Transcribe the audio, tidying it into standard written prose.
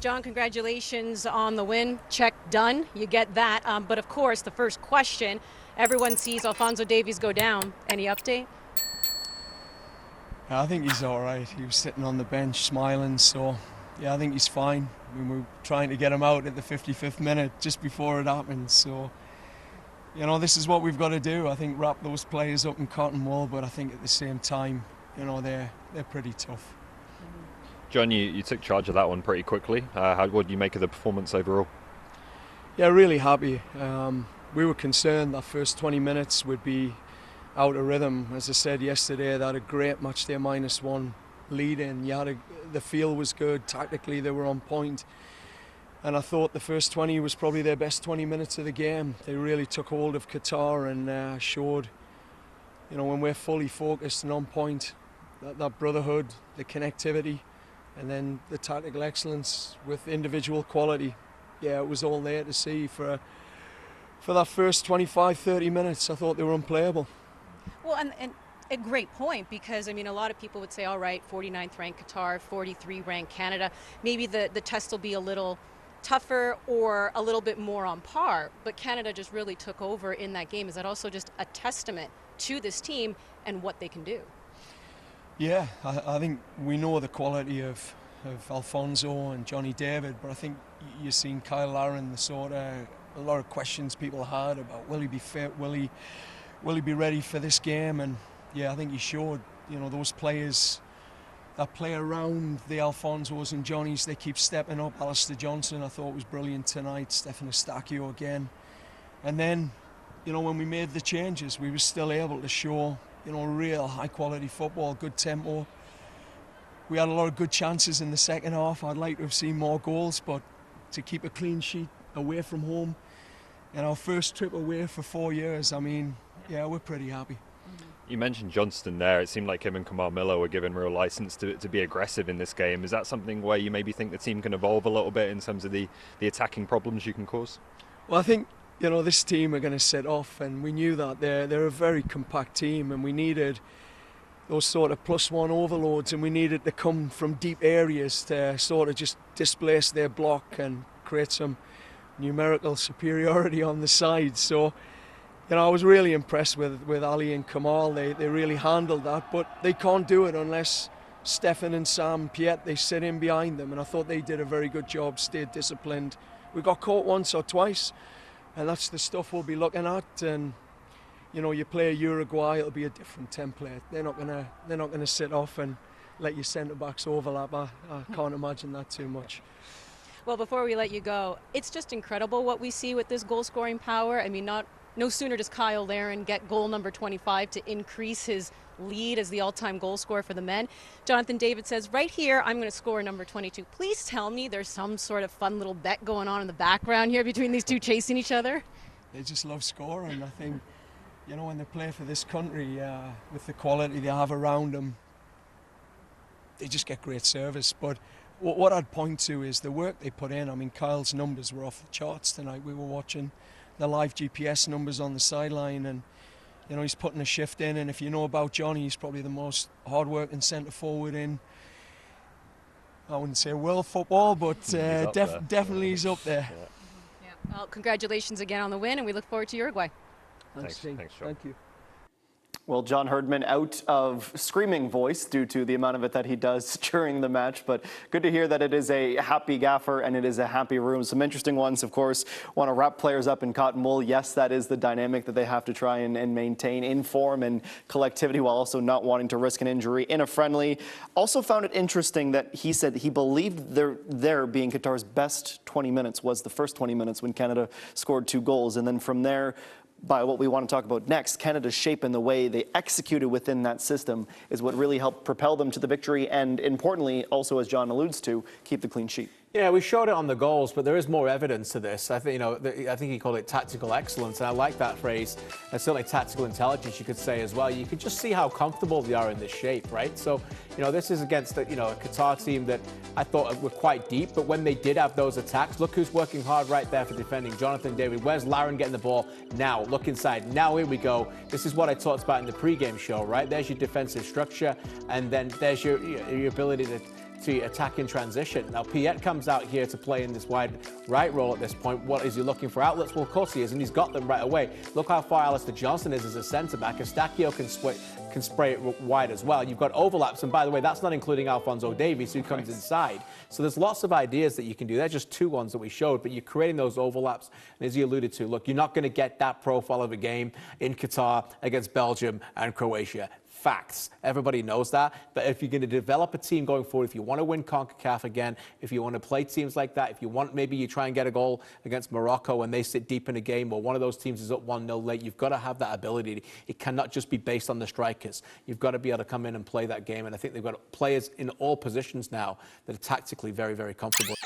John, congratulations on the win. Check done. You get that. But of course, the first question, everyone sees Alphonso Davies go down. Any update? I think he's all right. He was sitting on the bench smiling, so yeah, I think he's fine. We were trying to get him out at the 55th minute just before it happened, so you know, this is what we've got to do. I think wrap those players up in cotton wool, but I think at the same time, you know, they're pretty tough. John, you took charge of that one pretty quickly. What do you make of the performance overall? Yeah, really happy. We were concerned that first 20 minutes would be out of rhythm. As I said yesterday, they had a great match day -1 lead in. The field was good, tactically they were on point. And I thought the first 20 was probably their best 20 minutes of the game. They really took hold of Qatar and showed, you know, when we're fully focused and on point, that brotherhood, the connectivity, and then the tactical excellence with individual quality. Yeah, it was all there to see for that first 25, 30 minutes. I thought they were unplayable. Well, and a great point, because I mean, a lot of people would say, all right, 49th ranked Qatar, 43 ranked Canada, maybe the test will be a little tougher or a little bit more on par, but Canada just really took over in that game. Is that also just a testament to this team and what they can do? Yeah, I think we know the quality of Alphonso and Johnny David, but I think you've seen Kyle Larin, a lot of questions people had about will he be fit, will he be ready for this game, and yeah, I think he showed, you know, those players that play around the Alphonsos and Johnnies, they keep stepping up. Alistair Johnson, I thought, was brilliant tonight. Stefan Eustáquio again. And then, you know, when we made the changes, we were still able to show, you know, real high-quality football, good tempo. We had a lot of good chances in the second half. I'd like to have seen more goals, but to keep a clean sheet away from home, and our first trip away for 4 years, I mean, yeah, we're pretty happy. You mentioned Johnston there. It seemed like him and Kamal Miller were given real license to be aggressive in this game. Is that something where you maybe think the team can evolve a little bit in terms of the attacking problems you can cause? Well, I think, you know, this team are going to set off, and we knew that they're a very compact team, and we needed those sort of +1 overloads, and we needed to come from deep areas to sort of just displace their block and create some numerical superiority on the side. So, you know, I was really impressed with Ali and Kamal. They really handled that, but they can't do it unless Stefan and Sam Piet, they sit in behind them, and I thought they did a very good job, stayed disciplined. We got caught once or twice, and that's the stuff we'll be looking at. And you know, you play Uruguay, it'll be a different template. They're not gonna sit off and let your centre backs overlap. I can't imagine that too much. Well, before we let you go, it's just incredible what we see with this goal-scoring power. I mean, no sooner does Kyle Larin get goal number 25 to increase his lead as the all-time goal scorer for the men. Jonathan David says, right here, I'm going to score number 22. Please tell me there's some sort of fun little bet going on in the background here between these two chasing each other. They just love scoring. I think, you know, when they play for this country, with the quality they have around them, they just get great service. But what I'd point to is the work they put in. I mean, Kyle's numbers were off the charts tonight. We were watching the live GPS numbers on the sideline, and you know, he's putting a shift in. And if you know about Johnny, he's probably the most hard-working centre forward in, I wouldn't say world football, but definitely he's up there. Yeah. Well, congratulations again on the win, and we look forward to Uruguay. Thanks, John. Thank you. Well, John Herdman out of screaming voice due to the amount of it that he does during the match, but good to hear that it is a happy gaffer and it is a happy room. Some interesting ones, of course, want to wrap players up in cotton wool. Yes, that is the dynamic that they have to try and maintain in form and collectivity while also not wanting to risk an injury in a friendly. Also found it interesting that he said he believed there being Qatar's best 20 minutes was the first 20 minutes when Canada scored 2 goals, and then from there, by what we want to talk about next, Canada's shape and the way they executed within that system is what really helped propel them to the victory and, importantly, also, as John alludes to, keep the clean sheet. Yeah, we showed it on the goals, but there is more evidence to this. I think, you know, I think he called it tactical excellence, and I like that phrase. And certainly tactical intelligence, you could say as well. You could just see how comfortable they are in this shape, right? So, you know, this is against a Qatar team that I thought were quite deep, but when they did have those attacks, look who's working hard right there for defending. Jonathan David. Where's Larin getting the ball? Now, look inside. Now, here we go. This is what I talked about in the pregame show, right? There's your defensive structure, and then there's your ability to attack in transition. Now, Piet comes out here to play in this wide right role at this point. What is he looking for outlets? Well, of course he is, and he's got them right away. Look how far Alistair Johnston is as a centre-back. Eustachio can spray it wide as well. You've got overlaps, and by the way, that's not including Alphonso Davies, who comes inside. So there's lots of ideas that you can do. They're just two ones that we showed, but you're creating those overlaps. And as you alluded to, look, you're not going to get that profile of a game in Qatar against Belgium and Croatia. Facts. Everybody knows that. But if you're going to develop a team going forward, if you want to win CONCACAF again, if you want to play teams like that, if you want, maybe you try and get a goal against Morocco and they sit deep in a game, or one of those teams is up 1-0 late, you've got to have that ability. It cannot just be based on the strikers. You've got to be able to come in and play that game. And I think they've got players in all positions now that are tactically very, very comfortable.